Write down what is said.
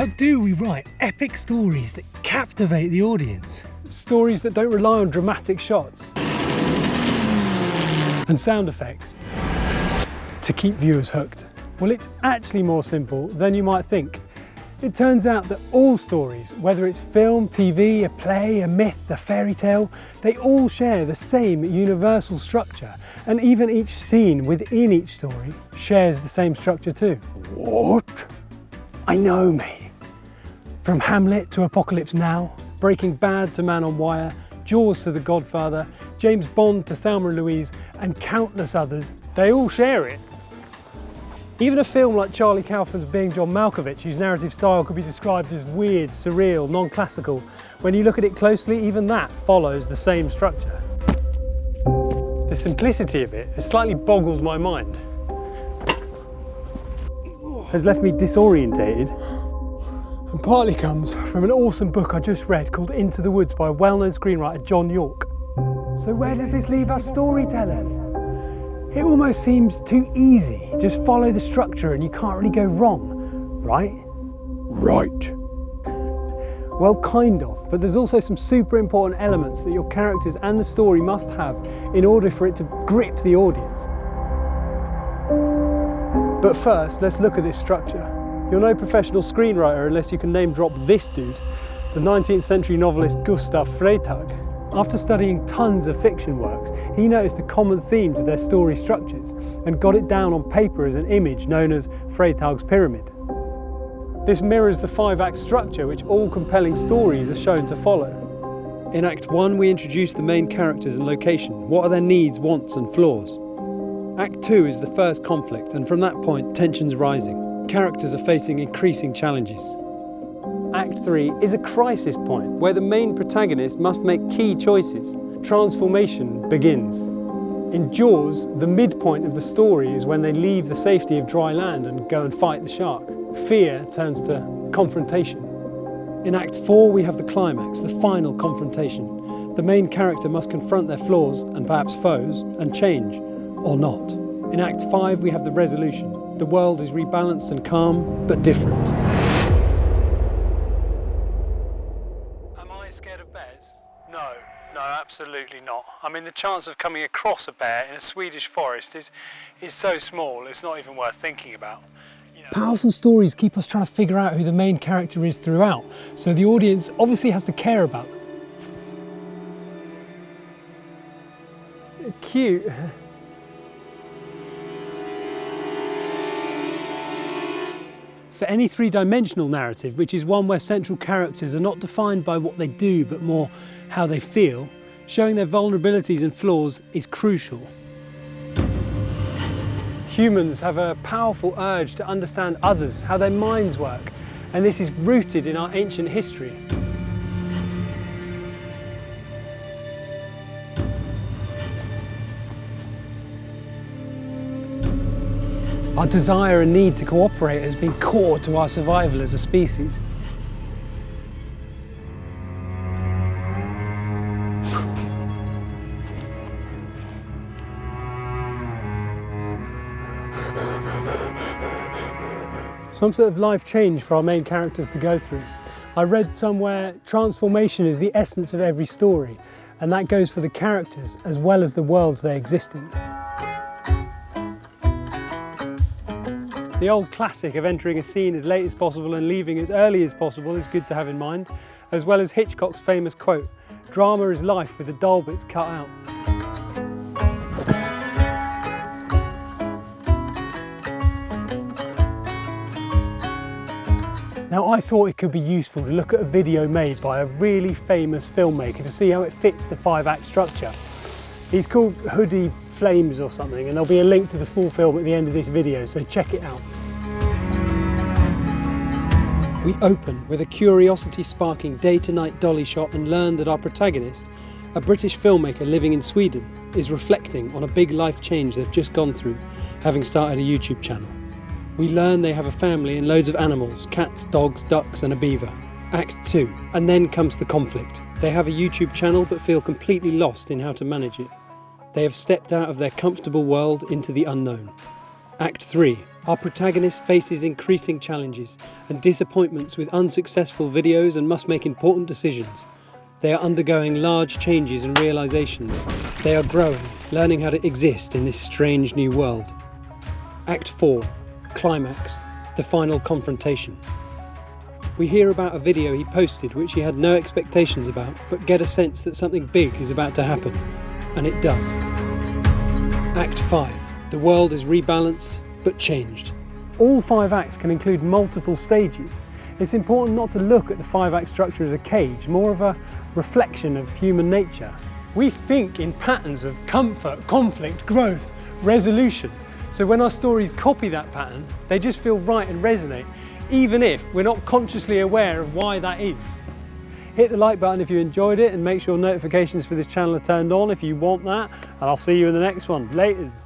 How do we write epic stories that captivate the audience? Stories that don't rely on dramatic shots and sound effects to keep viewers hooked. Well, it's actually more simple than you might think. It turns out that all stories, whether it's film, TV, a play, a myth, a fairy tale, they all share the same universal structure, and even each scene within each story shares the same structure too. What? I know, mate. From Hamlet to Apocalypse Now, Breaking Bad to Man on Wire, Jaws to The Godfather, James Bond to Thelma and Louise, and countless others, they all share it. Even a film like Charlie Kaufman's Being John Malkovich, whose narrative style could be described as weird, surreal, non-classical, when you look at it closely, even that follows the same structure. The simplicity of it has slightly boggled my mind, has left me disorientated, and partly comes from an awesome book I just read called Into the Woods by a well-known screenwriter, John York. So where does this leave us storytellers? It almost seems too easy. Just follow the structure and you can't really go wrong, right? Right. Well, kind of, but there's also some super important elements that your characters and the story must have in order for it to grip the audience. But first, let's look at this structure. You're no professional screenwriter unless you can name drop this dude, the 19th century novelist Gustav Freytag. After studying tons of fiction works, he noticed a common theme to their story structures and got it down on paper as an image known as Freytag's pyramid. This mirrors the 5-act structure which all compelling stories are shown to follow. In Act 1, we introduce the main characters and location. What are their needs, wants and flaws? Act 2 is the first conflict, and from that point, tension's rising. Characters are facing increasing challenges. Act 3 is a crisis point where the main protagonist must make key choices. Transformation begins. In Jaws, the midpoint of the story is when they leave the safety of dry land and go and fight the shark. Fear turns to confrontation. In Act 4, we have the climax, the final confrontation. The main character must confront their flaws and perhaps foes and change, or not. In Act 5, we have the resolution. The world is rebalanced and calm, but different. Scared of bears? No, absolutely not. I mean, the chance of coming across a bear in a Swedish forest is so small, it's not even worth thinking about. You know. Powerful stories keep us trying to figure out who the main character is throughout, so the audience obviously has to care about them. Cute. For any three-dimensional narrative, which is one where central characters are not defined by what they do, but more how they feel, showing their vulnerabilities and flaws is crucial. Humans have a powerful urge to understand others, how their minds work, and this is rooted in our ancient history. Our desire and need to cooperate has been core to our survival as a species. Some sort of life change for our main characters to go through. I read somewhere transformation is the essence of every story, and that goes for the characters as well as the worlds they exist in. The old classic of entering a scene as late as possible and leaving as early as possible is good to have in mind, as well as Hitchcock's famous quote, "Drama is life with the dull bits cut out." Now, I thought it could be useful to look at a video made by a really famous filmmaker to see how it fits the 5-act structure. He's called Hoodie Flames or something, and there'll be a link to the full film at the end of this video, so check it out. We open with a curiosity-sparking day-to-night dolly shot and learn that our protagonist, a British filmmaker living in Sweden, is reflecting on a big life change they've just gone through, having started a YouTube channel. We learn they have a family and loads of animals, cats, dogs, ducks and a beaver. Act 2, and then comes the conflict. They have a YouTube channel but feel completely lost in how to manage it. They have stepped out of their comfortable world into the unknown. Act 3, Our protagonist faces increasing challenges and disappointments with unsuccessful videos and must make important decisions. They are undergoing large changes and realisations. They are growing, learning how to exist in this strange new world. Act 4, Climax, the final confrontation. We hear about a video he posted which he had no expectations about, but get a sense that something big is about to happen. And it does. Act 5, the world is rebalanced, but changed. All 5 acts can include multiple stages. It's important not to look at the 5-act structure as a cage, more of a reflection of human nature. We think in patterns of comfort, conflict, growth, resolution. So when our stories copy that pattern, they just feel right and resonate, even if we're not consciously aware of why that is. Hit the like button if you enjoyed it and make sure notifications for this channel are turned on if you want that. And I'll see you in the next one. Laters.